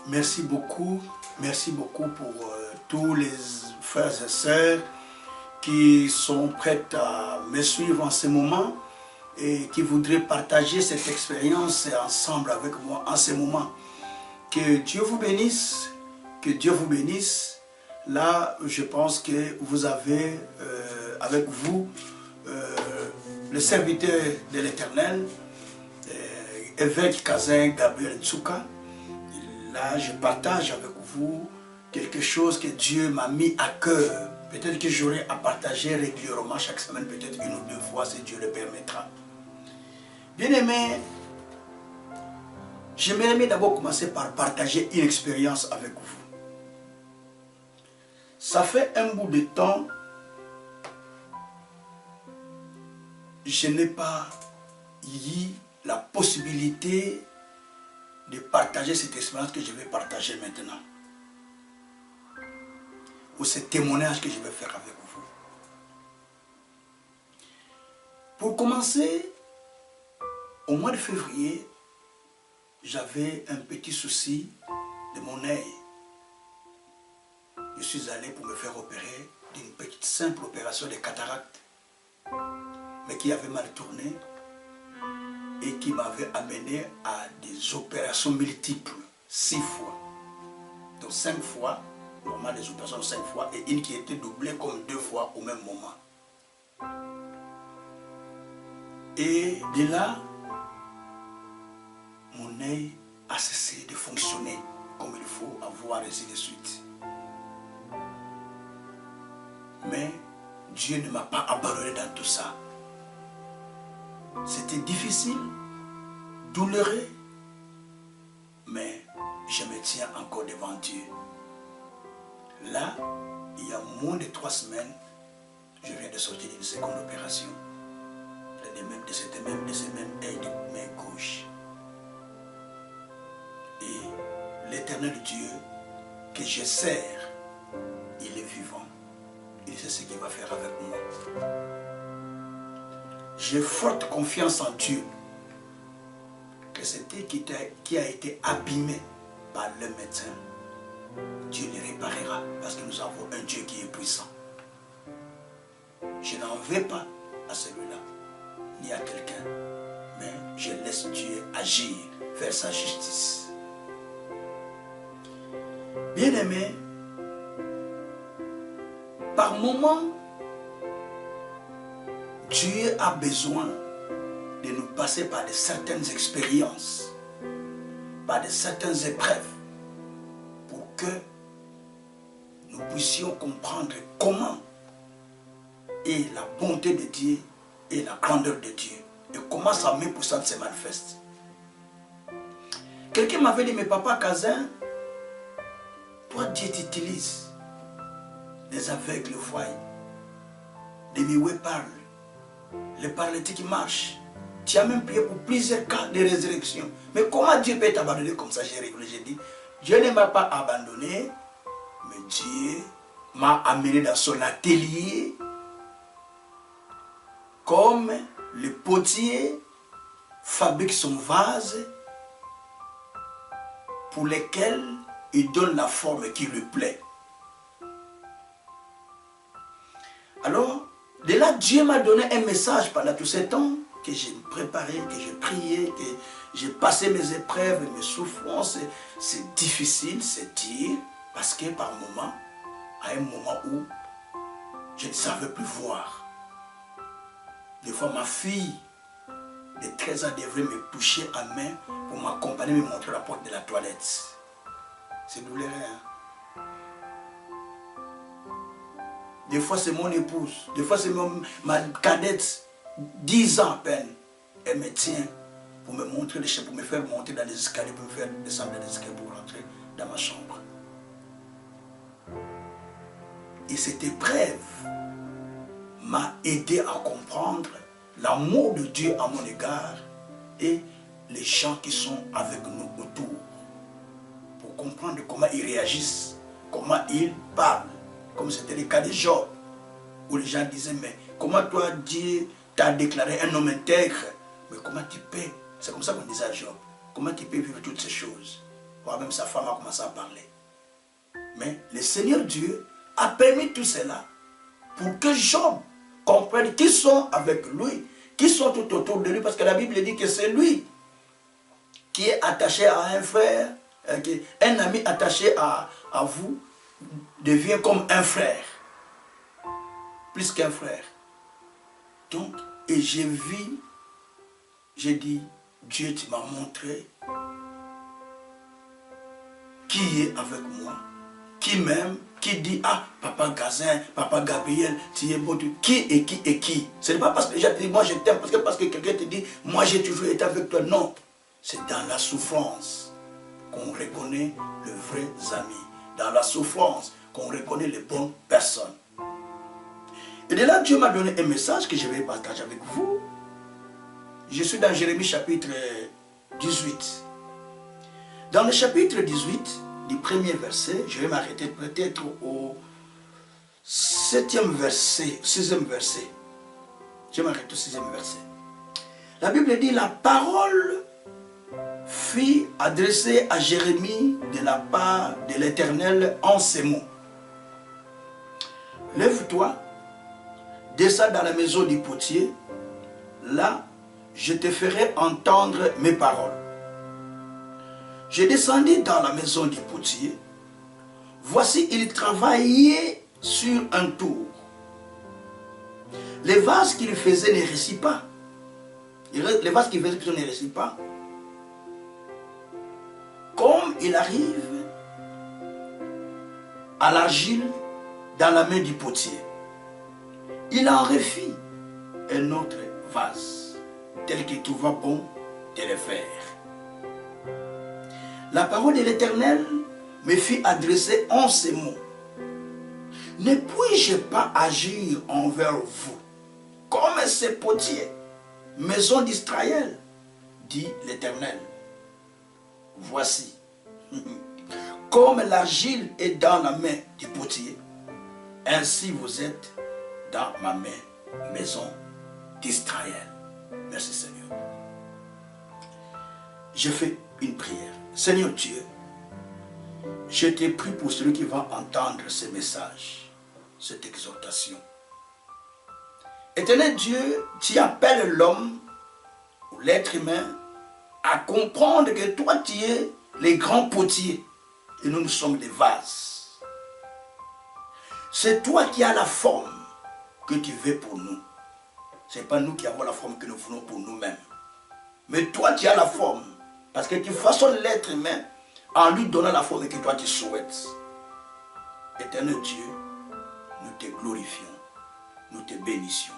Merci beaucoup pour tous les frères et sœurs qui sont prêts à me suivre en ce moment et qui voudraient partager cette expérience ensemble avec moi en ce moment. Que Dieu vous bénisse, que Dieu vous bénisse. Là, je pense que vous avez avec vous le serviteur de l'Éternel, évêque Kazin Gabriel Tsuka. Là, je partage avec vous quelque chose que Dieu m'a mis à cœur. Peut-être que j'aurai à partager régulièrement chaque semaine, peut-être une ou deux fois si Dieu le permettra. Bien-aimés, j'aimerais d'abord commencer par partager une expérience avec vous. Ça fait un bout de temps, je n'ai pas eu la possibilité de partager cette expérience que je vais partager maintenant. Ou ce témoignage que je vais faire avec vous. Pour commencer, au mois de février, j'avais un petit souci de mon œil. Je suis allé pour me faire opérer d'une petite simple opération de cataracte, mais qui avait mal tourné et qui m'avait amené à des opérations multiples, 6 fois. Donc 5 fois, normal des opérations 5 fois, et une qui était doublée comme 2 fois au même moment. Et de là, mon œil a cessé de fonctionner comme il faut, avoir ainsi de suite. Mais Dieu ne m'a pas abandonné dans tout ça. C'était difficile, douloureux, mais je me tiens encore devant Dieu. Là, il y a moins de 3 semaines, je viens de sortir d'une seconde opération. De ce même œil de main gauche. Et l'Éternel Dieu que je sers, il est vivant. Il sait ce qu'il va faire avec moi. J'ai forte confiance en Dieu que c'était qui a été abîmé par le médecin, Dieu le réparera parce que nous avons un Dieu qui est puissant. Je n'en veux pas à celui-là, ni à quelqu'un, mais je laisse Dieu agir, faire sa justice. Bien-aimés, par moments, Dieu a besoin de nous passer par de certaines expériences, par de certaines épreuves, pour que nous puissions comprendre comment est la bonté de Dieu et la grandeur de Dieu, et comment sa main puissante se manifeste. Quelqu'un m'avait dit, mais papa Kazin, toi Dieu t'utilise, les aveugles voient, les muets parlent, les paralytiques marchent. Tu as même prié pour plusieurs cas de résurrection. Mais comment Dieu peut t'abandonner comme ça? J'ai rigolé, j'ai dit, Dieu ne m'a pas abandonné, mais Dieu m'a amené dans son atelier comme le potier fabrique son vase pour lequel il donne la forme qui lui plaît. Alors, de là, Dieu m'a donné un message pendant tous ces temps que j'ai préparé, que j'ai prié, que j'ai passé mes épreuves, mes souffrances. C'est difficile, c'est dur, parce que par moment, à un moment où je ne savais plus voir. Des fois, ma fille de 13 ans devrait me toucher à main pour m'accompagner, me montrer la porte de la toilette. C'est douloureux, hein? Des fois, c'est mon épouse. Des fois, c'est ma cadette, 10 ans à peine. Elle me tient pour me montrer les chemins, pour me faire monter dans les escaliers, pour me faire descendre dans les escaliers pour rentrer dans ma chambre. Et cette épreuve m'a aidé à comprendre l'amour de Dieu à mon égard et les gens qui sont avec nous autour. Pour comprendre comment ils réagissent, comment ils parlent. Comme c'était le cas de Job, où les gens disaient, mais comment toi Dieu t'a déclaré un homme intègre, mais comment tu peux, c'est comme ça qu'on disait à Job, comment tu peux vivre toutes ces choses? voire même sa femme a commencé à parler. Mais le Seigneur Dieu a permis tout cela pour que Job comprenne qui sont avec lui, qui sont tout autour de lui, parce que la Bible dit que c'est lui qui est attaché à un frère, un ami attaché à vous devient comme un frère, plus qu'un frère. Donc, et j'ai vu, j'ai dit, Dieu, tu m'as montré qui est avec moi, qui m'aime, qui dit, ah, papa Gazin, papa Gabriel, tu es beau, qui est qui et qui. Ce n'est pas parce que j'ai dit, moi je t'aime, parce que quelqu'un te dit, moi j'ai toujours été avec toi. Non, c'est dans la souffrance qu'on reconnaît les vrais amis. Dans la souffrance qu'on reconnaît les bonnes personnes. Et de là, Dieu m'a donné un message que je vais partager avec vous. Je suis dans Jérémie chapitre 18. Dans le chapitre 18, du premier verset, je vais m'arrêter peut-être au 7e verset, 6e verset. Je m'arrête au 6e verset. La Bible dit, la parole fut adressée à Jérémie de la part de l'Éternel en ces mots. Lève-toi, descends dans la maison du potier, là, je te ferai entendre mes paroles. Je descendis dans la maison du potier. Voici, il travaillait sur un tour. Les vases qu'il faisait ne réussissent pas. Les vases qu'il faisait ne réussissent pas. Comme il arrive à l'argile dans la main du potier, il en refit un autre vase, tel qu'il trouva bon de le faire. La parole de l'Éternel me fit adresser en ces mots. Ne puis-je pas agir envers vous comme ces potiers, maison d'Israël, dit l'Éternel. Voici, comme l'argile est dans la main du potier, ainsi vous êtes dans ma main, maison d'Israël. Merci Seigneur. Je fais une prière. Seigneur Dieu, je t'ai pris pour celui qui va entendre ce message, cette exhortation. Éternel Dieu, tu appelles l'homme ou l'être humain à comprendre que toi tu es le grand potier et nous sommes des vases. C'est toi qui as la forme que tu veux pour nous. Ce n'est pas nous qui avons la forme que nous voulons pour nous-mêmes. Mais toi tu as la forme. Parce que tu façonnes l'être humain en lui donnant la forme que toi tu souhaites. Éternel Dieu, nous te glorifions, nous te bénissions.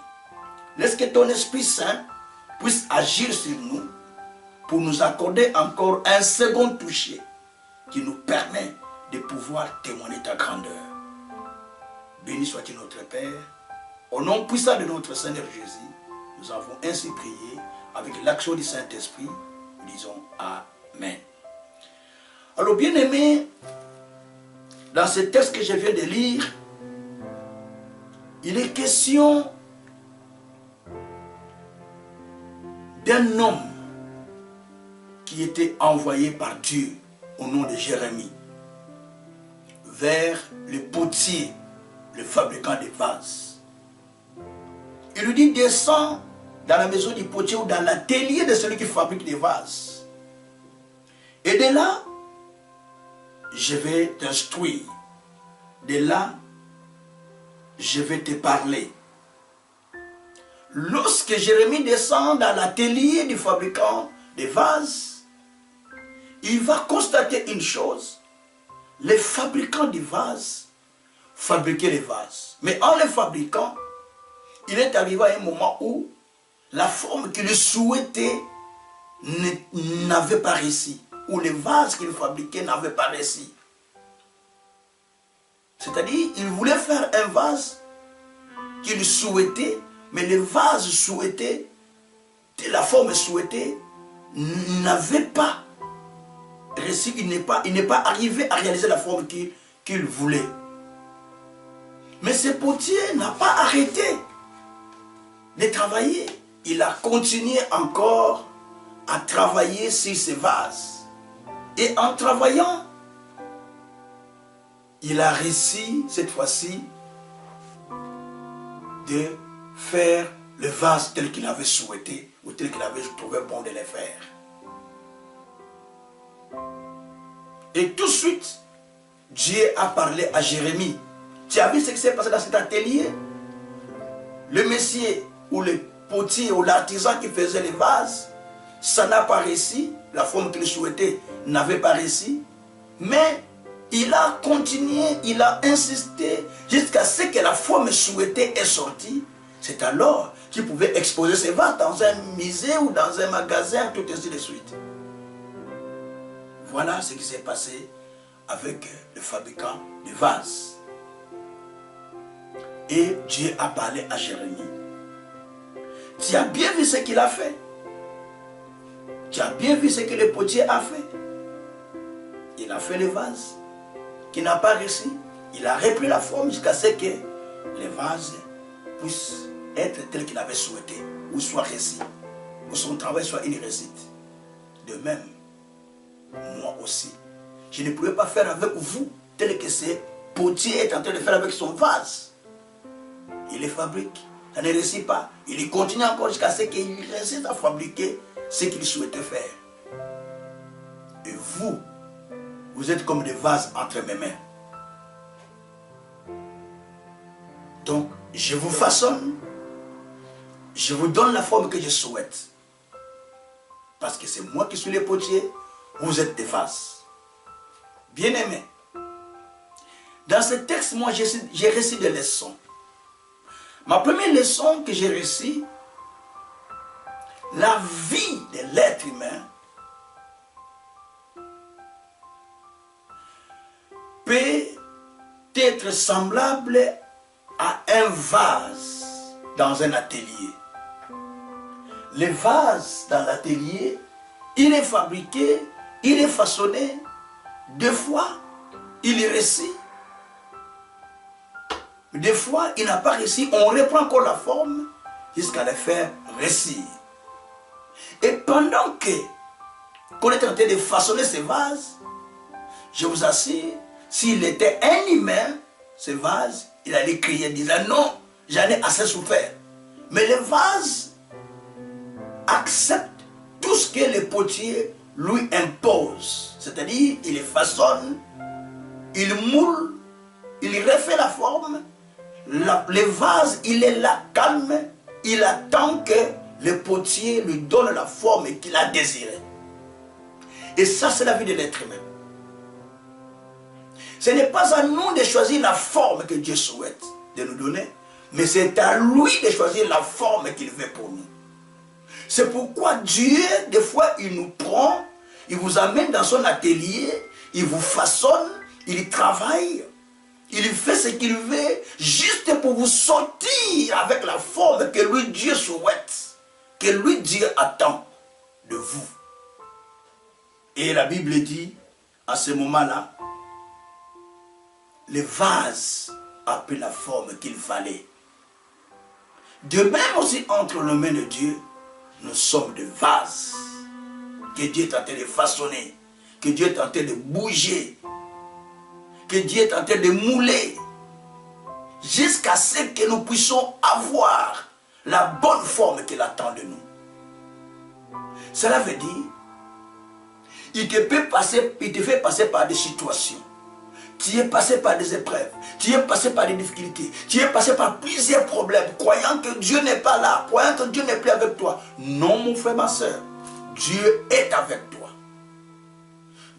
Laisse que ton Esprit Saint puisse agir sur nous pour nous accorder encore un second toucher qui nous permet de pouvoir témoigner ta grandeur. Béni sois-tu notre Père. Au nom puissant de notre Seigneur Jésus, nous avons ainsi prié avec l'action du Saint-Esprit. Disons Amen. Alors bien aimé, dans ce texte que je viens de lire, il est question d'un homme qui était envoyé par Dieu au nom de Jérémie vers le potier, le fabricant de vases. Il lui dit, descends dans la maison du potier ou dans l'atelier de celui qui fabrique des vases. Et de là, je vais t'instruire. De là, je vais te parler. Lorsque Jérémie descend dans l'atelier du fabricant des vases, il va constater une chose. Les fabricants des vases fabriquaient les vases. Mais en les fabriquant, il est arrivé à un moment où la forme qu'il souhaitait n'avait pas réussi. Ou les vases qu'il fabriquait n'avaient pas réussi. C'est-à-dire, il voulait faire un vase qu'il souhaitait, mais le vase souhaité, de la forme souhaitée, n'avait pas réussi. Il n'est pas arrivé à réaliser la forme qu'il voulait. Mais ce potier n'a pas arrêté de travailler. Il a continué encore à travailler sur ces vases. Et en travaillant, il a réussi cette fois-ci de faire le vase tel qu'il avait souhaité ou tel qu'il avait trouvé bon de le faire. Et tout de suite, Dieu a parlé à Jérémie. Tu as vu ce qui s'est passé dans cet atelier? Le monsieur ou le potier ou l'artisan qui faisait les vases, ça n'a pas réussi. La forme qu'il souhaitait n'avait pas réussi. Mais il a continué, il a insisté jusqu'à ce que la forme souhaitée est sortie. C'est alors qu'il pouvait exposer ses vases dans un musée ou dans un magasin, tout ainsi de suite. Voilà ce qui s'est passé avec le fabricant de vases. Et Dieu a parlé à Jérémie. Tu as bien vu ce qu'il a fait. Tu as bien vu ce que le potier a fait. Il a fait le vase qui n'a pas réussi. Il a repris la forme jusqu'à ce que les vases puissent être tels qu'il avait souhaité, ou soit réussi, ou son travail soit une réussite. De même, moi aussi, je ne pouvais pas faire avec vous tel que ce potier est en train de faire avec son vase. Il les fabrique, ça ne réussit pas. Il continue encore jusqu'à ce qu'il réussisse à fabriquer ce qu'il souhaitait faire. Et vous, vous êtes comme des vases entre mes mains. Donc, je vous façonne, je vous donne la forme que je souhaite. Parce que c'est moi qui suis le potier, vous êtes des vases. Bien-aimés, dans ce texte, moi, j'ai reçu des leçons. Ma première leçon que j'ai reçue, la vie de l'être humain peut être semblable à un vase dans un atelier. Le vase dans l'atelier, il est fabriqué, il est façonné. Des fois, il réussit. Des fois, il n'a pas réussi. On reprend encore la forme jusqu'à le faire réussir. Et pendant qu'on est en train de façonner ces vases, je vous assure, s'il était un humain, ce vase, il allait crier, disant non, j'en ai assez souffert. Mais le vase accepte tout ce que le potier lui impose. C'est-à-dire, il les façonne, il moule, il refait la forme. Le vase, il est là calme, il attend que le potier lui donne la forme qu'il a désirée. Et ça, c'est la vie de l'être humain. Ce n'est pas à nous de choisir la forme que Dieu souhaite de nous donner, mais c'est à lui de choisir la forme qu'il veut pour nous. C'est pourquoi Dieu, des fois, il nous prend, il vous amène dans son atelier, il vous façonne, il travaille, il fait ce qu'il veut, juste pour vous sortir avec la forme que lui, Dieu souhaite, que lui, Dieu attend de vous. Et la Bible dit, à ce moment-là, le vase a pris la forme qu'il fallait. De même aussi entre les mains de Dieu, nous sommes des vases que Dieu est en train de façonner, que Dieu est en train de bouger, que Dieu est en train de mouler, jusqu'à ce que nous puissions avoir la bonne forme qu'il attend de nous. Cela veut dire, il te fait passer par des situations. Tu es passé par des épreuves, tu es passé par des difficultés, tu es passé par plusieurs problèmes, croyant que Dieu n'est pas là, croyant que Dieu n'est plus avec toi. Non, mon frère, ma soeur, Dieu est avec toi.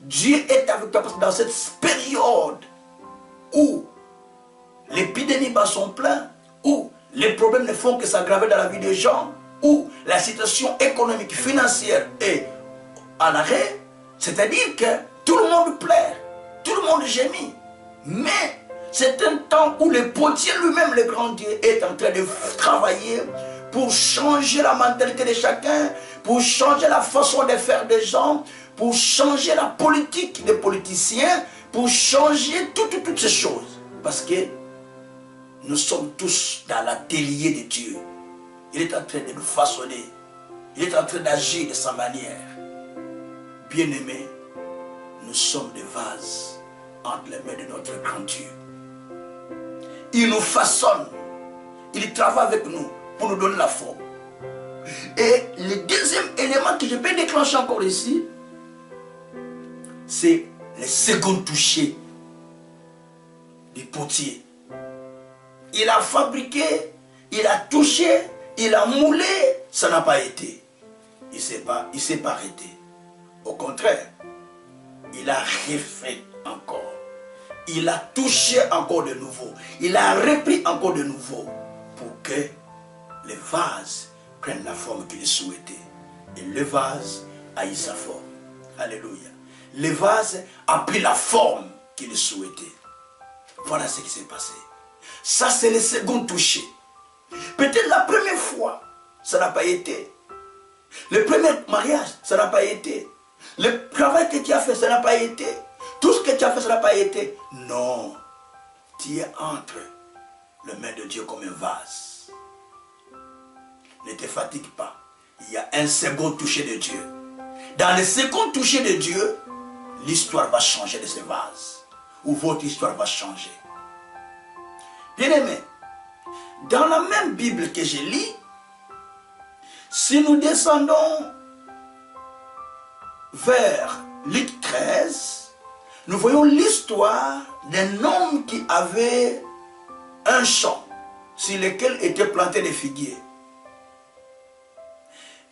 Dieu est avec toi parce que dans cette période où les épidémies sont pleines, où les problèmes ne font que s'aggraver dans la vie des gens, où la situation économique, financière est à l'arrêt, c'est-à-dire que tout le monde pleure. Tout le monde gémit. Mais c'est un temps où le potier lui-même, le grand Dieu, est en train de travailler pour changer la mentalité de chacun, pour changer la façon de faire des gens, pour changer la politique des politiciens, pour changer toutes ces choses. Parce que nous sommes tous dans l'atelier de Dieu. Il est en train de nous façonner. Il est en train d'agir de sa manière. Bien-aimés, nous sommes des vases entre les mains de notre grand Dieu. Il nous façonne, il travaille avec nous pour nous donner la forme. Et le deuxième élément que je peux déclencher encore ici, c'est le second toucher du potier. Il a fabriqué, il a touché, il a moulé, ça n'a pas été. Il ne s'est pas arrêté. Au contraire, il a refait encore. Il a touché encore de nouveau. Il a repris encore de nouveau pour que les vases prennent la forme qu'il souhaitait. Et le vase a eu sa forme. Alléluia. Le vase a pris la forme qu'il souhaitait. Voilà ce qui s'est passé. Ça, c'est le second toucher. Peut-être la première fois, ça n'a pas été. Le premier mariage, ça n'a pas été. Le travail que tu as fait, ça n'a pas été. Tout ce que tu as fait, ça n'a pas été. Non. Tu es entre les mains de Dieu comme un vase. Ne te fatigue pas. Il y a un second toucher de Dieu. Dans le second toucher de Dieu, l'histoire va changer de ce vase. Ou votre histoire va changer. Bien-aimé, dans la même Bible que je lis, si nous descendons vers Luc 13, nous voyons l'histoire d'un homme qui avait un champ sur lequel étaient plantés des figuiers.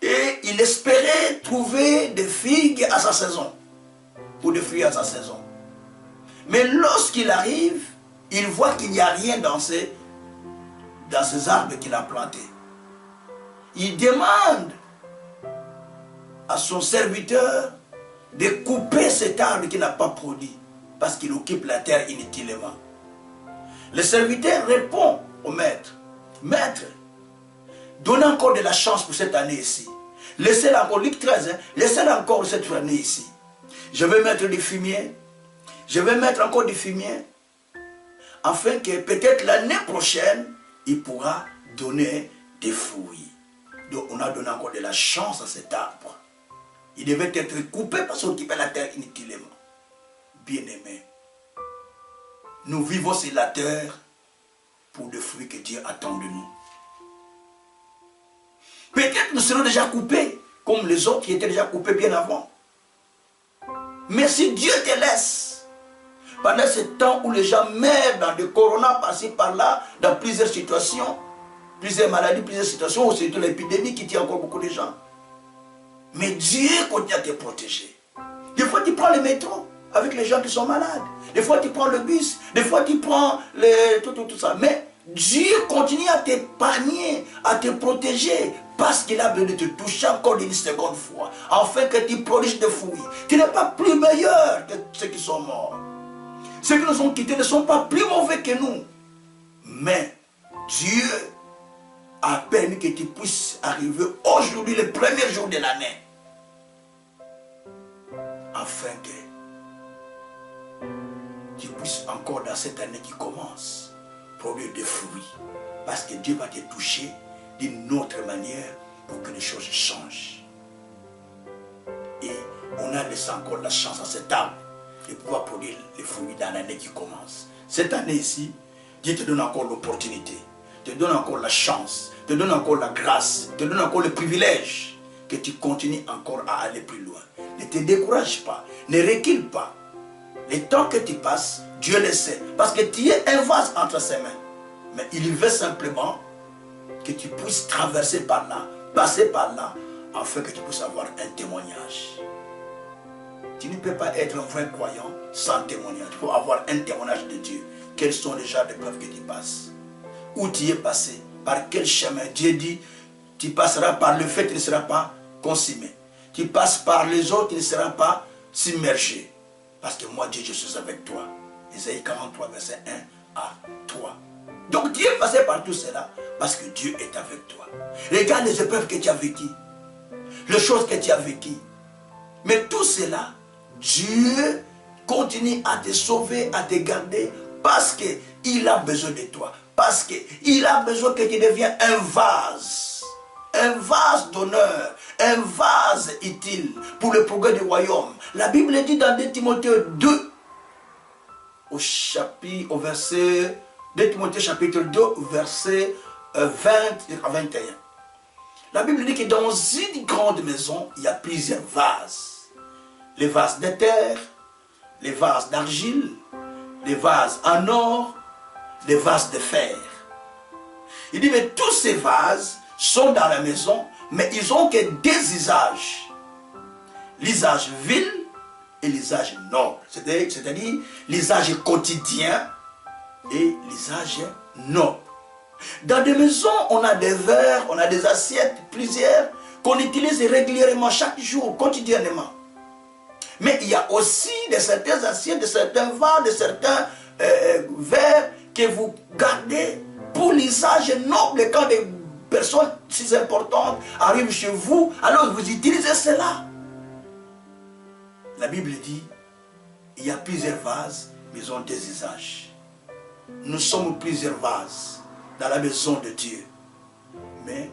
Et il espérait trouver des figues à sa saison, ou des fruits à sa saison. Mais lorsqu'il arrive, il voit qu'il n'y a rien dans ces arbres qu'il a plantés. Il demande à son serviteur de couper cet arbre qui n'a pas produit, parce qu'il occupe la terre inutilement. Le serviteur répond au maître: Maître, donnez encore de la chance pour cette année ici. Laissez-le encore, Luc 13, laissez-le encore cette année ici. Je vais mettre du fumier, je vais mettre encore du fumier, afin que peut-être l'année prochaine, il pourra donner des fruits. Donc on a donné encore de la chance à cet arbre. Il devait être coupé parce qu'il occupait la terre inutilement. Bien-aimés, nous vivons sur la terre pour les fruits que Dieu attend de nous. Peut-être nous serons déjà coupés, comme les autres qui étaient déjà coupés bien avant. Mais si Dieu te laisse, pendant ce temps où les gens meurent dans des coronas par-ci par-là, dans plusieurs situations, plusieurs maladies, plusieurs situations, ou c'est l'épidémie qui tue encore beaucoup de gens. Mais Dieu continue à te protéger. Des fois tu prends le métro avec les gens qui sont malades. Des fois tu prends le bus. Des fois tu prends tout ça. Mais Dieu continue à t'épargner, à te protéger, parce qu'il a besoin de te toucher encore une seconde fois, afin que tu produises des fruits. Tu n'es pas plus meilleur que ceux qui sont morts. Ceux qui nous ont quittés ne sont pas plus mauvais que nous. Mais Dieu a permis que tu puisses arriver aujourd'hui, le premier jour de l'année, afin que tu puisses encore dans cette année qui commence produire des fruits, parce que Dieu va te toucher d'une autre manière pour que les choses changent. Et on a laissé encore la chance à cet arbre de pouvoir produire les fruits dans l'année qui commence. Cette année ici, Dieu te donne encore l'opportunité, te donne encore la chance, te donne encore la grâce, te donne encore le privilège que tu continues encore à aller plus loin. Ne te décourage pas, ne recule pas. Le temps que tu passes, Dieu le sait, parce que tu es un vase entre ses mains. Mais il veut simplement que tu puisses traverser par là, passer par là, afin que tu puisses avoir un témoignage. Tu ne peux pas être un vrai croyant sans témoignage. Il faut avoir un témoignage de Dieu. Quels sont les genres de preuves que tu passes? Où tu es passé? Par quel chemin? Dieu dit, tu passeras par le fait, tu ne seras pas consumé. Tu passes par les autres, tu ne seras pas submergé. Parce que moi, Dieu, je suis avec toi. Isaïe 43, verset 1 à 3. Donc Dieu est passé par tout cela parce que Dieu est avec toi. Regarde les épreuves que tu as vécues, les choses que tu as vécues. Mais tout cela, Dieu continue à te sauver, à te garder parce qu'il a besoin de toi. Parce qu'il a besoin que tu deviennes un un vase d'honneur, un vase utile pour le progrès du royaume. La Bible dit dans 2 Timothée 2, au verset 2 Timothée chapitre 2, verset 20 à 21. La Bible dit que dans une grande maison, il y a plusieurs vases. Les vases de terre, les vases d'argile, les vases en or, les vases de fer. Il dit, mais tous ces vases sont dans la maison, mais ils ont que des usages. L'usage vil et l'usage noble. C'est-à-dire l'usage quotidien et l'usage noble. Dans des maisons, on a des verres, on a des assiettes, plusieurs, qu'on utilise régulièrement, chaque jour, quotidiennement. Mais il y a aussi certaines assiettes, de certains vases, de certains verres que vous gardez pour l'usage noble. Quand des personnes si importantes arrivent chez vous, alors vous utilisez cela. La Bible dit, il y a plusieurs vases, mais ils ont des usages. Nous sommes plusieurs vases dans la maison de Dieu. Mais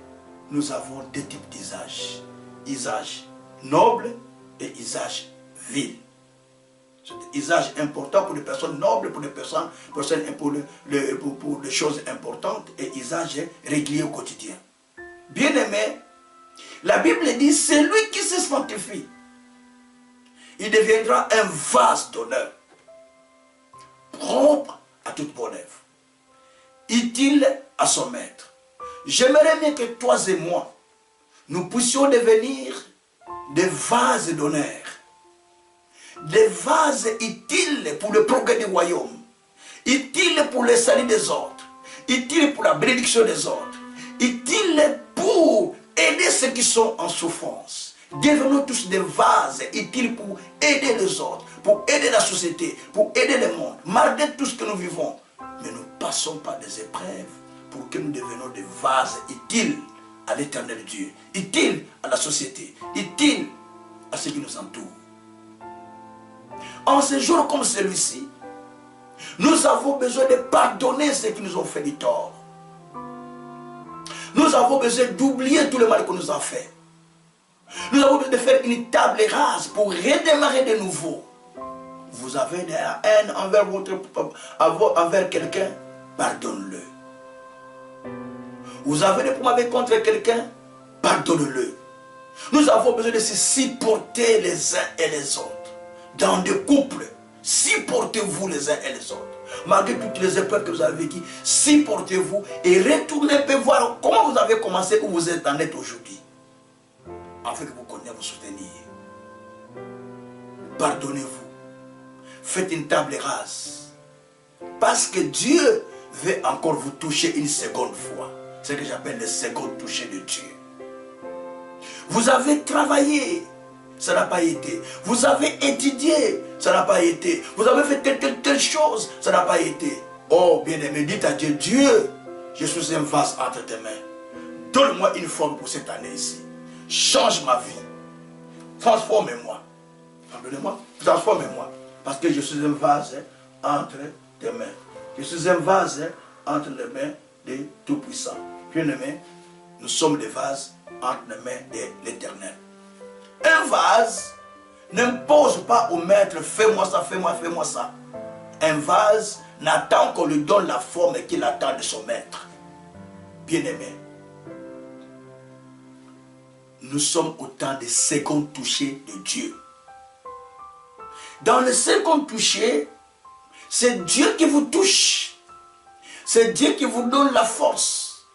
nous avons deux types d'usages. Usage noble et usage vil. C'est un usage important pour les personnes nobles, pour les personnes pour les choses importantes et usage régulier au quotidien. Bien-aimé, la Bible dit, celui qui se sanctifie, il deviendra un vase d'honneur, propre à toute bonne œuvre, utile à son maître. J'aimerais bien que toi et moi, nous puissions devenir des vases d'honneur, des vases utiles pour le progrès du royaume, utiles pour le salut des autres, utiles pour la bénédiction des autres, utiles pour aider ceux qui sont en souffrance. Devenons tous des vases utiles pour aider les autres, pour aider la société, pour aider le monde, malgré tout ce que nous vivons. Mais nous passons par des épreuves pour que nous devenions des vases utiles à l'éternel Dieu, utiles à la société, utiles à ceux qui nous entourent. En ce jour comme celui-ci, nous avons besoin de pardonner ceux qui nous ont fait du tort. Nous avons besoin d'oublier tout le mal que nous avons fait. Nous avons besoin de faire une table rase pour redémarrer de nouveau. Vous avez de la haine envers quelqu'un, pardonne-le. Vous avez des problèmes contre quelqu'un, pardonne-le. Nous avons besoin de se supporter les uns et les autres. Dans des couples, supportez-vous les uns et les autres. Malgré toutes les épreuves que vous avez vécues, supportez-vous et retournez un peu voir comment vous avez commencé, où vous êtes en êtes aujourd'hui. Afin que vous connaissiez vous soutenir. Pardonnez-vous. Faites une table rase. Parce que Dieu veut encore vous toucher une seconde fois. C'est ce que j'appelle le second toucher de Dieu. Vous avez travaillé, ça n'a pas été. Vous avez étudié, ça n'a pas été. Vous avez fait telle chose, ça n'a pas été. Oh bien-aimé, dites à Dieu, Dieu, je suis un vase entre tes mains. Donne-moi une forme pour cette année ici. Change ma vie. Transforme-moi. Pardonnez-moi. Transforme-moi. Parce que je suis un vase entre tes mains. Je suis un vase entre les mains des Tout-Puissants. Bien-aimés, nous sommes des vases entre les mains de l'Éternel. Un vase n'impose pas au maître, fais-moi ça, fais-moi ça. Un vase n'attend qu'on lui donne la forme qu'il attend de son maître. Bien-aimé, nous sommes au temps des seconds touchés de Dieu. Dans le second toucher, c'est Dieu qui vous touche. C'est Dieu qui vous donne la force.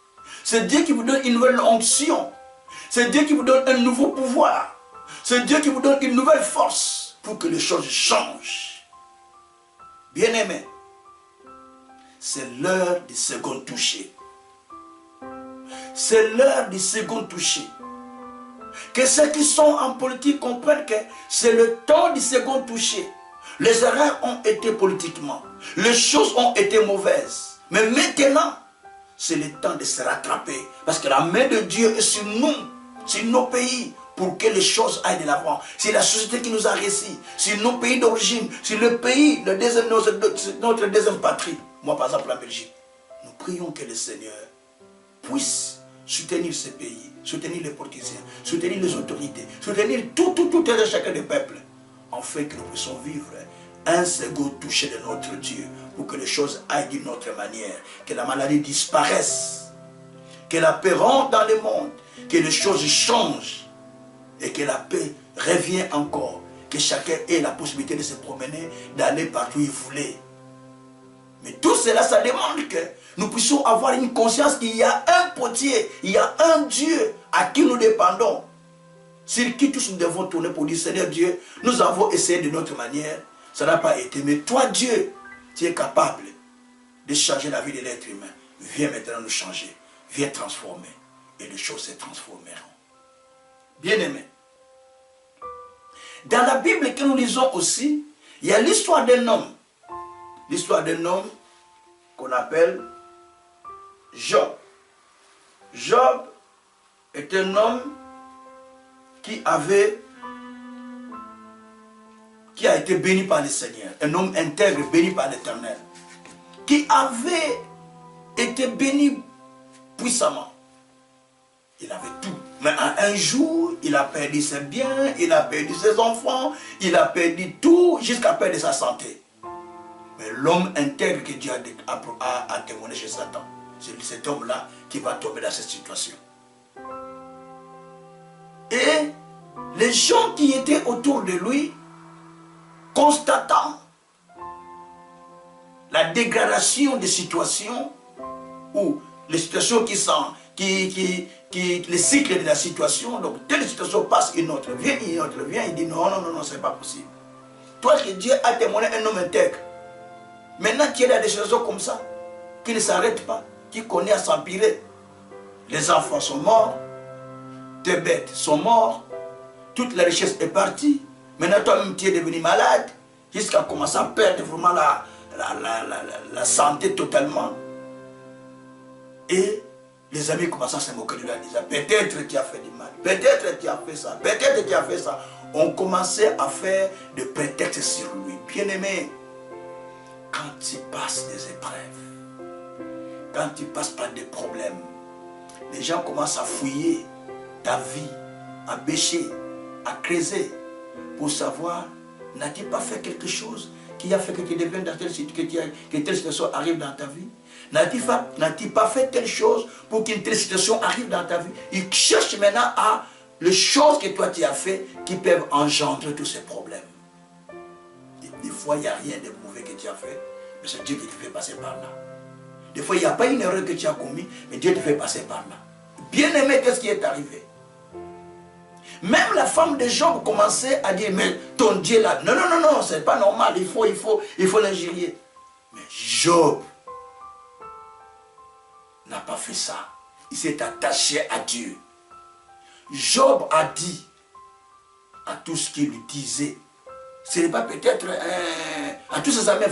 C'est Dieu qui vous donne une nouvelle onction. C'est Dieu qui vous donne un nouveau pouvoir. C'est Dieu qui vous donne une nouvelle force pour que les choses changent. Bien-aimés, c'est l'heure du second toucher. C'est l'heure du second toucher. Que ceux qui sont en politique comprennent que c'est le temps du second toucher. Les erreurs ont été politiquement. Les choses ont été mauvaises. Mais maintenant, c'est le temps de se rattraper. Parce que la main de Dieu est sur nous, sur nos pays, pour que les choses aillent de l'avant. C'est la société qui nous a réussi. C'est nos pays d'origine. C'est le pays, notre deuxième patrie. Moi, par exemple, la Belgique. Nous prions que le Seigneur puisse soutenir ce pays soutenir les politiciens, soutenir les autorités, soutenir tout et chacun des peuples, afin que nous puissions vivre un second toucher de notre Dieu, pour que les choses aillent d'une autre manière, que la maladie disparaisse, que la paix rentre dans le monde, que les choses changent, et que la paix revienne encore, que chacun ait la possibilité de se promener, d'aller partout où il voulait. Mais tout cela, ça demande que nous puissions avoir une conscience qu'il y a un potier, il y a un Dieu à qui nous dépendons, sur qui tous nous devons tourner pour dire, Seigneur Dieu, nous avons essayé de notre manière, ça n'a pas été, mais toi Dieu, tu es capable de changer la vie de l'être humain. Viens maintenant nous changer, viens transformer, et les choses se transformeront. Bien-aimés, dans la Bible que nous lisons aussi, il y a l'histoire d'un homme. L'histoire d'un homme qu'on appelle Job. Job est un homme qui a été béni par le Seigneur. Un homme intègre, béni par l'Éternel. Qui avait été béni puissamment. Il avait tout. Mais un jour, il a perdu ses biens, il a perdu ses enfants, il a perdu tout jusqu'à perdre sa santé. Mais l'homme intègre que Dieu a témoigné chez Satan, c'est cet homme-là qui va tomber dans cette situation. Et les gens qui étaient autour de lui, constatant la dégradation des situations, ou les situations les cycles de la situation, donc telle situation passe une autre, vient, il dit non, c'est pas possible. Toi que Dieu a témoigné un homme intègre, maintenant tu es dans des situations comme ça, qui ne s'arrêtent pas, qui connaît à s'empirer. Les enfants sont morts, tes bêtes sont mortes, toute la richesse est partie, maintenant toi-même tu es devenu malade, jusqu'à commencer à perdre vraiment la santé totalement. Et les amis commencent à se moquer de lui en disant, peut-être tu as fait du mal, peut-être tu as fait ça, peut-être tu as fait ça. On commençait à faire des prétextes sur lui. Bien-aimé, quand tu passes des épreuves, quand tu passes par des problèmes, les gens commencent à fouiller ta vie, à bêcher, à creuser, pour savoir, n'as-tu pas fait quelque chose qui a fait que tu deviennes dans telle situation, que telle situation arrive dans ta vie? N'as-tu pas fait telle chose pour qu'une telle situation arrive dans ta vie? Ils cherchent maintenant à les choses que toi tu as fait qui peuvent engendrer tous ces problèmes. Des fois, il n'y a rien de mauvais que tu as fait, mais c'est Dieu qui te fait passer par là. Des fois, il n'y a pas une erreur que tu as commise, mais Dieu te fait passer par là. Bien aimé, qu'est-ce qui est arrivé? Même la femme de Job commençait à dire, mais ton Dieu là, non, c'est pas normal, il faut l'injurier. Mais Job n'a pas fait ça. Il s'est attaché à Dieu. Job a dit à tout ce qu'il lui disait, ce n'est pas peut-être à tous ses amis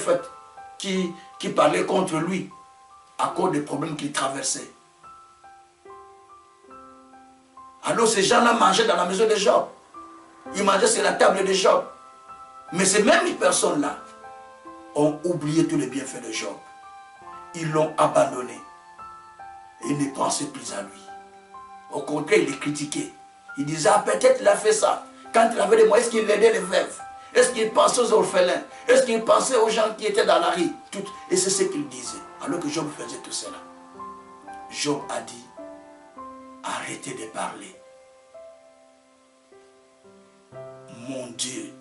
qui parlaient contre lui à cause des problèmes qu'il traversait. Alors ces gens-là mangeaient dans la maison de Job. Ils mangeaient sur la table de Job. Mais ces mêmes personnes-là ont oublié tous les bienfaits de Job. Ils l'ont abandonné. Il ne pensait plus à lui. Au contraire, il les critiquait. Il disait, ah, peut-être il a fait ça. Quand il avait des moyens, est-ce qu'il aidait les veuves? Est-ce qu'il pensait aux orphelins? Est-ce qu'il pensait aux gens qui étaient dans la rue? Tout. Et c'est ce qu'il disait. Alors que Job faisait tout cela. Job a dit, arrêtez de parler. Mon Dieu,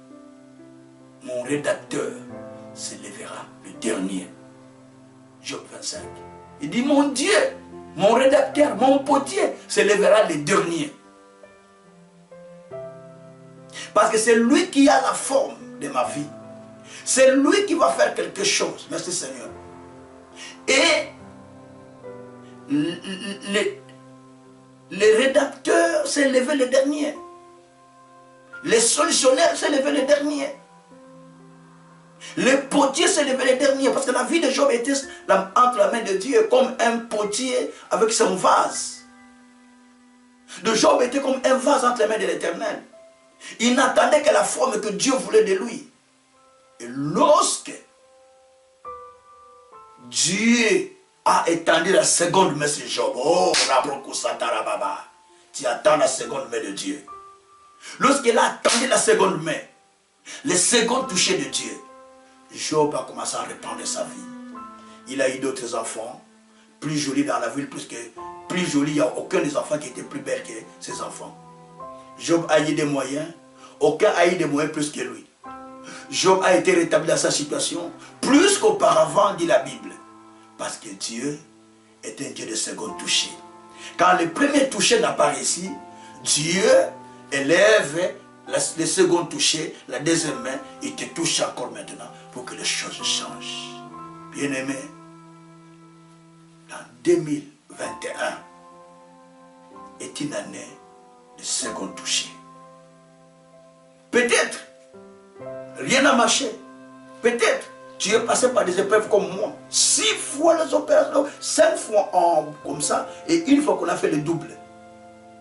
mon rédacteur se lèvera le dernier. Job 25. Il dit, mon Dieu, mon rédacteur, mon potier se lèvera le dernier. Parce que c'est lui qui a la forme de ma vie. C'est lui qui va faire quelque chose. Merci Seigneur. Et les rédacteurs s'est levé le dernier. Les solutionnaires s'est levé le dernier. Le potier s'est levé le dernier. Parce que la vie de Job était entre la main de Dieu comme un potier avec son vase. De Job était comme un vase entre les mains de l'Éternel. Il n'attendait que la forme que Dieu voulait de lui. Et lorsque Dieu a étendu la seconde main sur Job, oh, tu attends la seconde main de Dieu. Lorsqu'il a attendu la seconde main, les secondes touchées de Dieu, Job a commencé à reprendre sa vie. Il a eu d'autres enfants, plus jolis dans la ville, plus jolis, il n'y a aucun des enfants qui était plus belle que ses enfants. Job a eu des moyens, aucun a eu des moyens plus que lui. Job a été rétabli dans sa situation, plus qu'auparavant, dit la Bible. Parce que Dieu est un Dieu de seconde touchée. Quand le premier touché n'a pas réussi, Dieu élève le second touché, la deuxième main, il te touche encore maintenant pour que les choses changent. Bien-aimé, en 2021 est une année de second touché. Peut-être, rien n'a marché. Peut-être, tu es passé par des épreuves comme moi. 6 fois les opérations, 5 fois comme ça, et une fois qu'on a fait le double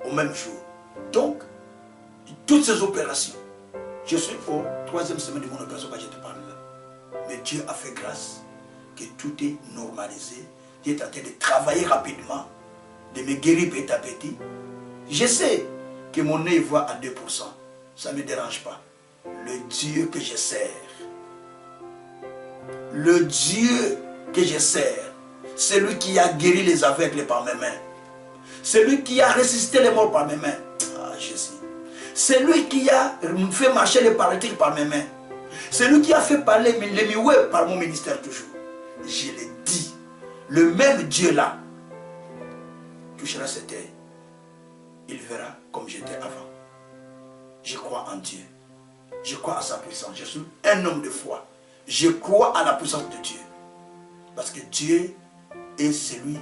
au même jour. Donc, toutes ces opérations, je suis au 3e semaine de mon opération quand je te parle là. Mais Dieu a fait grâce que tout est normalisé. Dieu est en train de travailler rapidement, de me guérir petit à petit. Je sais que mon nez voit à 2%. Ça ne me dérange pas. Le Dieu que je sers, le Dieu que je sers, c'est lui qui a guéri les aveugles par mes mains. C'est lui qui a ressuscité les morts par mes mains. Ah, Jésus. C'est lui qui a fait marcher les paralytiques par mes mains. C'est lui qui a fait parler les miouets par mon ministère toujours. Je l'ai dit. Le même Dieu là touchera cette terre. Il verra comme j'étais avant. Je crois en Dieu. Je crois à sa puissance. Je suis un homme de foi. Je crois à la puissance de Dieu. Parce que Dieu est celui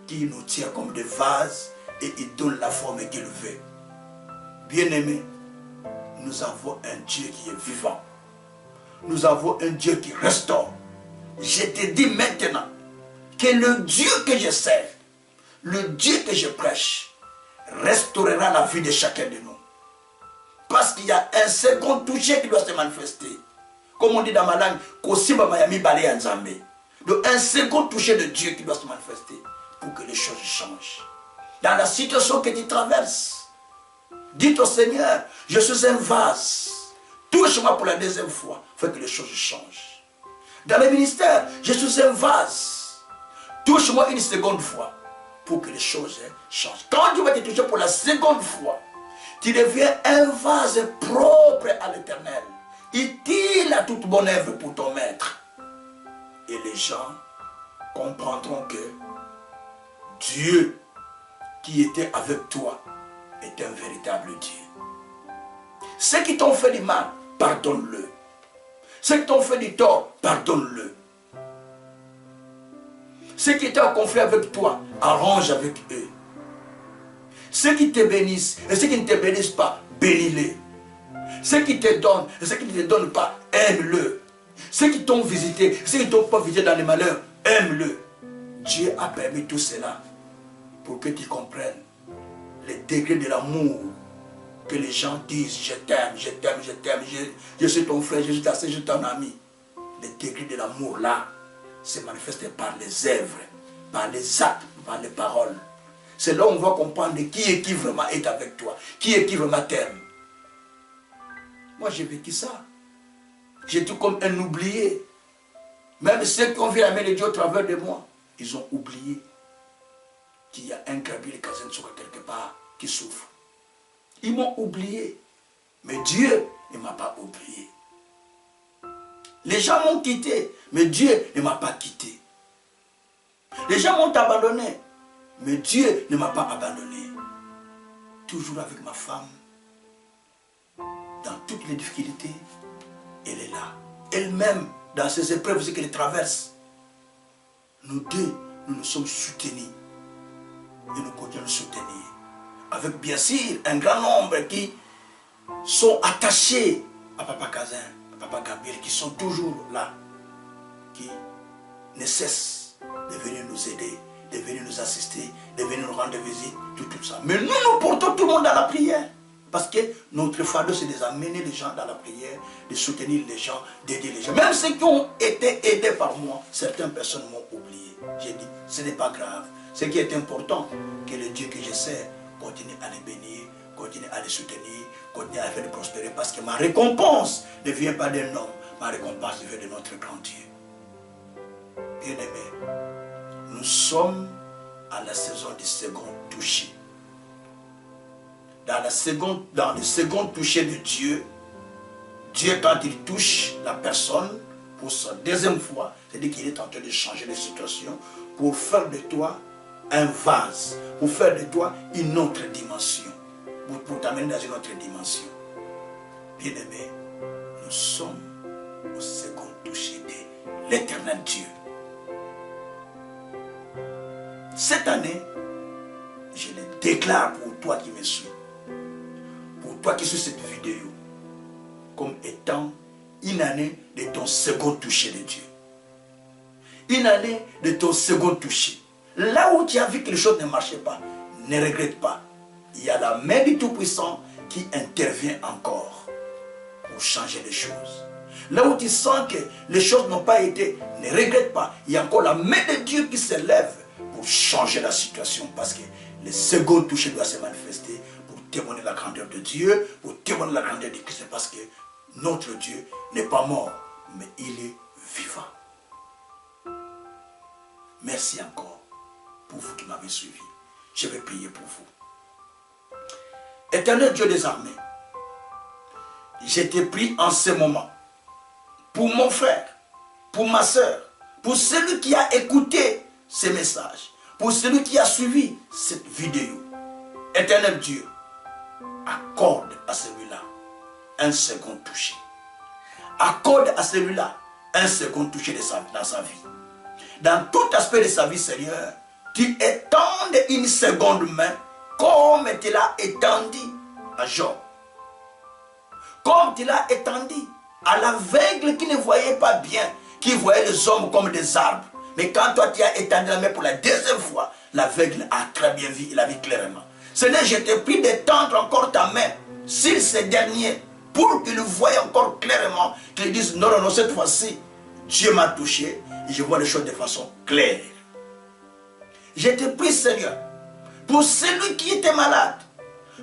qui nous tient comme des vases et il donne la forme qu'il veut. Bien-aimés, nous avons un Dieu qui est vivant. Nous avons un Dieu qui restaure. Je te dis maintenant que le Dieu que je sers, le Dieu que je prêche, restaurera la vie de chacun de nous. Parce qu'il y a un second touché qui doit se manifester. Comme on dit dans ma langue, donc un second touché de Dieu qui doit se manifester pour que les choses changent. Dans la situation que tu traverses, dites au Seigneur, je suis un vase. Touche-moi pour la deuxième fois, faut que les choses changent. Dans le ministère, je suis un vase. Touche-moi une seconde fois pour que les choses changent. Quand Dieu va te toucher pour la seconde fois, tu deviens un vase propre à l'Éternel, utile à toute bonne œuvre pour ton maître. Et les gens comprendront que Dieu qui était avec toi est un véritable Dieu. Ceux qui t'ont fait du mal, pardonne-le. Ceux qui t'ont fait du tort, pardonne-le. Ceux qui étaient en conflit avec toi, arrange avec eux. Ceux qui te bénissent et ceux qui ne te bénissent pas, bénis-les. Ceux qui te donnent et ceux qui ne te donnent pas, aime-le. Ceux qui t'ont visité, ceux qui ne t'ont pas visité dans les malheurs, aime-le. Dieu a permis tout cela pour que tu comprennes les degrés de l'amour que les gens disent, je t'aime, je t'aime, je t'aime, je suis ton frère, je suis ta soeur, je suis ton ami. Les degrés de l'amour là se manifestent par les œuvres, par les actes, par les paroles. C'est là où on va comprendre qui vraiment est avec toi, qui vraiment t'aime. Moi j'ai vécu ça. J'étais comme un oublié. Même ceux qui ont vu la main de Dieu au travers de moi, ils ont oublié qu'il y a un Gabriel Kazensoka quelque part qui souffre. Ils m'ont oublié. Mais Dieu ne m'a pas oublié. Les gens m'ont quitté, mais Dieu ne m'a pas quitté. Les gens m'ont abandonné, mais Dieu ne m'a pas abandonné. Toujours avec ma femme, dans toutes les difficultés, elle est là. Elle-même, dans ces épreuves aussi qu'elle traverse, nous deux, nous nous sommes soutenus. Et nous continuons de soutenir. Avec bien sûr un grand nombre qui sont attachés à Papa Kazin, à Papa Gabriel, qui sont toujours là, qui ne cessent de venir nous aider, de venir nous assister, de venir nous rendre visite, tout ça. Mais nous portons tout le monde dans la prière. Parce que notre fardeau, c'est d'amener les gens dans la prière, de soutenir les gens, d'aider les gens. Même ceux qui ont été aidés par moi, certaines personnes m'ont oublié. J'ai dit, ce n'est pas grave. Ce qui est important, que le Dieu que je sers continue à les bénir, continue à les soutenir, continue à les faire prospérer, parce que ma récompense ne vient pas d'un homme, ma récompense vient de notre grand Dieu. Bien-aimés, nous sommes à la saison du second toucher. Dans le second toucher de Dieu, Dieu, quand il touche la personne pour sa deuxième fois, c'est-à-dire qu'il est en train de changer de situation pour faire de toi un vase, pour faire de toi une autre dimension, pour t'amener dans une autre dimension. Bien-aimés, nous sommes au second toucher de l'éternel Dieu. Cette année, je le déclare pour toi qui me suis, pour toi qui suis cette vidéo, comme étant une année de ton second toucher de Dieu. Une année de ton second toucher. Là où tu as vu que les choses ne marchaient pas, ne regrette pas. Il y a la main du Tout-Puissant qui intervient encore pour changer les choses. Là où tu sens que les choses n'ont pas été, ne regrette pas. Il y a encore la main de Dieu qui se lève pour changer la situation. Parce que le second toucher doit se manifester pour témoigner la grandeur de Dieu, pour témoigner la grandeur de Christ. Parce que notre Dieu n'est pas mort, mais il est vivant. Merci encore pour vous qui m'avez suivi. Je vais prier pour vous. Éternel Dieu des armées, je t'ai pris en ce moment pour mon frère, pour ma soeur, pour celui qui a écouté ces messages, pour celui qui a suivi cette vidéo. Éternel Dieu, accorde à celui-là un second toucher. Accorde à celui-là un second toucher dans sa vie. Dans tout aspect de sa vie, Seigneur, tu étendes une seconde main comme tu l'as étendu à Job. Comme tu l'as étendu à l'aveugle qui ne voyait pas bien, qui voyait les hommes comme des arbres. Mais quand toi tu as étendu la main pour la deuxième fois, l'aveugle a très bien vu, il a vu clairement. Seigneur, je te prie d'étendre encore ta main sur ces derniers pour qu'ils voient encore clairement, qu'ils disent non, non, non, cette fois-ci, Dieu m'a touché et je vois les choses de façon claire. Je te prie, Seigneur, pour celui qui était malade,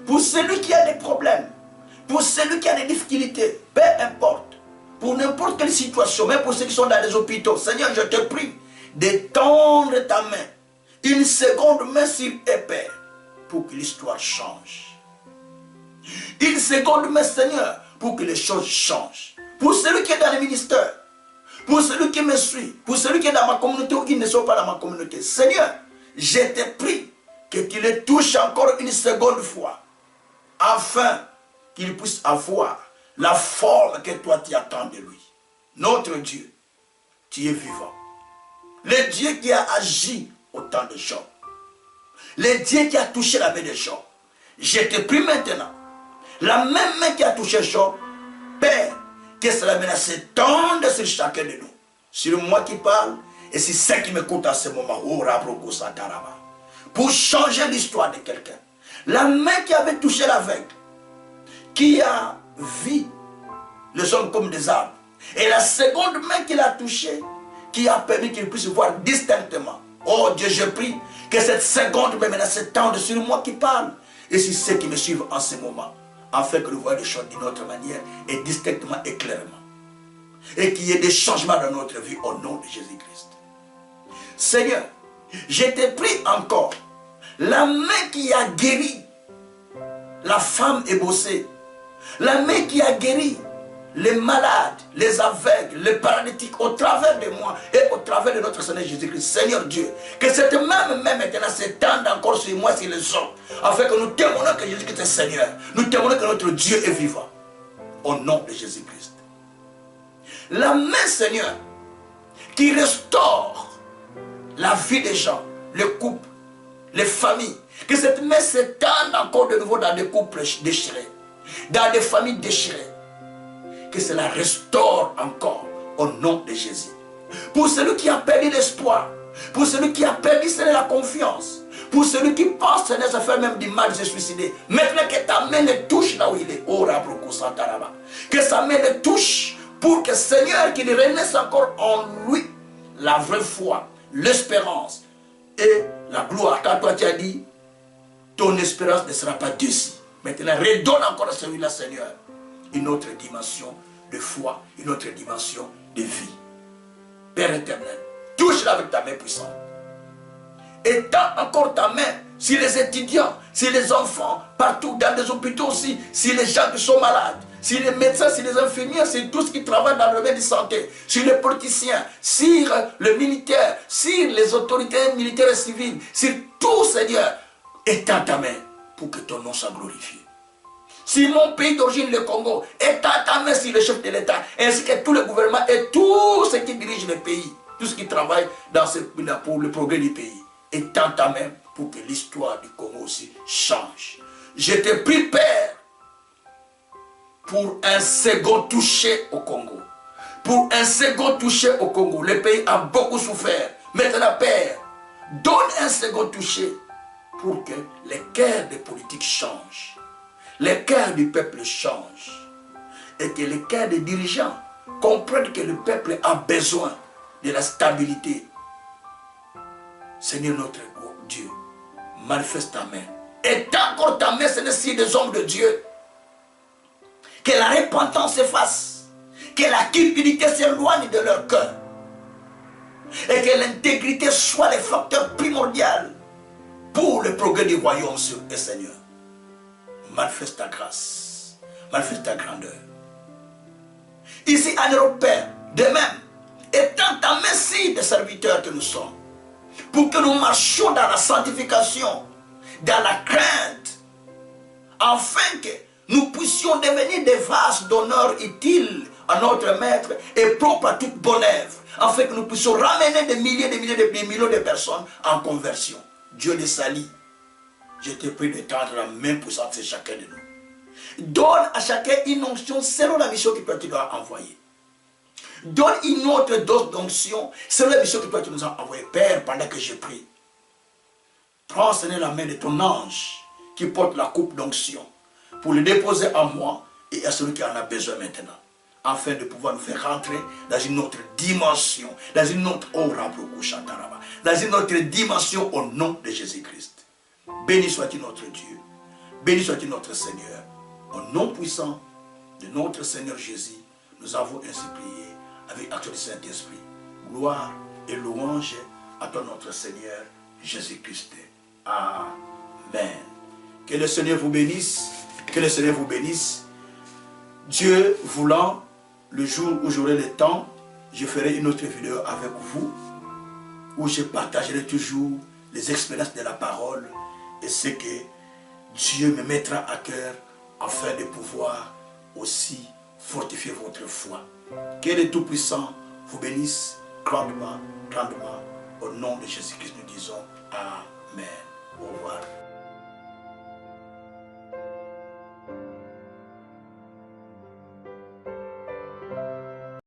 pour celui qui a des problèmes, pour celui qui a des difficultés, peu importe, pour n'importe quelle situation, même pour ceux qui sont dans les hôpitaux, Seigneur, je te prie d'étendre ta main, une seconde main sur eux, Père, pour que l'histoire change. Une seconde main, Seigneur, pour que les choses changent. Pour celui qui est dans le ministère, pour celui qui me suit, pour celui qui est dans ma communauté ou qui ne sont pas dans ma communauté, Seigneur, je te prie que tu les touches encore une seconde fois, afin qu'il puisse avoir la forme que toi tu attends de lui. Notre Dieu, tu es vivant. Le Dieu qui a agi au temps de Job. Le Dieu qui a touché la main de Job. Je te prie maintenant, la même main qui a touché Job, Père, que cela maintenant s'étende sur chacun de nous. Sur moi qui parle et sur ceux qui m'écoutent à ce moment. Pour changer l'histoire de quelqu'un. La main qui avait touché l'aveugle, qui a vu les hommes comme des arbres. Et la seconde main qu'il a touchée, qui a permis qu'il puisse voir distinctement. Oh Dieu, je prie que cette seconde main maintenant s'étende sur moi qui parle et sur ceux qui me suivent en ce moment, afin que nous voyons les choses d'une autre manière et distinctement et clairement. Et qu'il y ait des changements dans notre vie au nom de Jésus-Christ. Seigneur, je te prie encore, la main qui a guéri la femme ébossée, la main qui a guéri les malades, les aveugles, les paralytiques au travers de moi et au travers de notre Seigneur Jésus-Christ. Seigneur Dieu, que cette même main maintenant s'étende encore sur moi, sur les hommes, afin que nous témoignons que Jésus-Christ est Seigneur. Nous témoignons que notre Dieu est vivant. Au nom de Jésus-Christ. La main, Seigneur, qui restaure la vie des gens, les couples, les familles, que cette main s'étende encore de nouveau dans des couples déchirés, dans des familles déchirées. Que cela restaure encore au nom de Jésus. Pour celui qui a perdu l'espoir, pour celui qui a perdu la confiance, pour celui qui pense à faire même du mal, de se suicider, maintenant que ta main le touche là où il est, que sa main le touche pour que Seigneur, qu'il renaisse encore en lui la vraie foi, l'espérance et la gloire. Car toi tu as dit, ton espérance ne sera pas d'ici. Maintenant, redonne encore à celui-là, Seigneur, une autre dimension de foi, une autre dimension de vie. Père éternel, touche-la avec ta main puissante. Étends encore ta main sur les étudiants, sur les enfants, partout dans les hôpitaux aussi, sur les gens qui sont malades, sur les médecins, sur les infirmières, sur tous ceux qui travaillent dans le domaine de santé, sur les politiciens, sur le militaire, sur les autorités militaires et civiles, sur tout, Seigneur. Étends ta main pour que ton nom soit glorifié. Si mon pays d'origine, le Congo, étends ta main sur le chef de l'État, ainsi que tous les gouvernements et tous ceux qui dirigent le pays, tous ceux qui travaillent pour le progrès du pays. Étends ta main pour que l'histoire du Congo aussi change. Je te prie, Père, pour un second toucher au Congo. Pour un second toucher au Congo. Le pays a beaucoup souffert. Maintenant, Père, donne un second toucher pour que les cœurs des politiques changent. Les cœurs du peuple changent. Et que les cœurs des dirigeants comprennent que le peuple a besoin de la stabilité. Seigneur notre Dieu, manifeste ta main. Étends encore ta main, Seigneur, sur des hommes de Dieu. Que la repentance s'efface. Que la cupidité s'éloigne de leur cœur. Et que l'intégrité soit le facteur primordial pour le progrès du royaume, Seigneur. Manifeste ta grâce. Manifeste ta grandeur. Ici en Europe, Père, de même, étends ta main sur des serviteurs que nous sommes. Pour que nous marchions dans la sanctification, dans la crainte, afin que nous puissions devenir des vases d'honneur utiles à notre Maître et propres à toute bonne œuvre, afin que nous puissions ramener des milliers, des millions de personnes en conversion. Dieu les salue. Je te prie de tendre la main puissante sur chacun de nous. Donne à chacun une onction selon la mission que tu dois envoyer. Donne une autre dose d'onction selon la mission que toi tu nous as envoyée. Père, pendant que je prie, prends, Seigneur, la main de ton ange qui porte la coupe d'onction pour le déposer à moi et à celui qui en a besoin maintenant, afin de pouvoir nous faire rentrer dans une autre dimension, dans une autre aura, dans une autre dimension au nom de Jésus-Christ. Béni soit-il notre Dieu, béni soit-il notre Seigneur. Au nom puissant de notre Seigneur Jésus, nous avons ainsi prié avec l'action du Saint-Esprit. Gloire et louange à toi notre Seigneur Jésus-Christ. Amen. Que le Seigneur vous bénisse. Que le Seigneur vous bénisse. Dieu voulant, le jour où j'aurai le temps, je ferai une autre vidéo avec vous, où je partagerai toujours les expériences de la parole et ce que Dieu me mettra à cœur afin de pouvoir aussi fortifier votre foi. Que le Tout-Puissant vous bénisse grandement, grandement. Au nom de Jésus-Christ, nous disons Amen. Au revoir.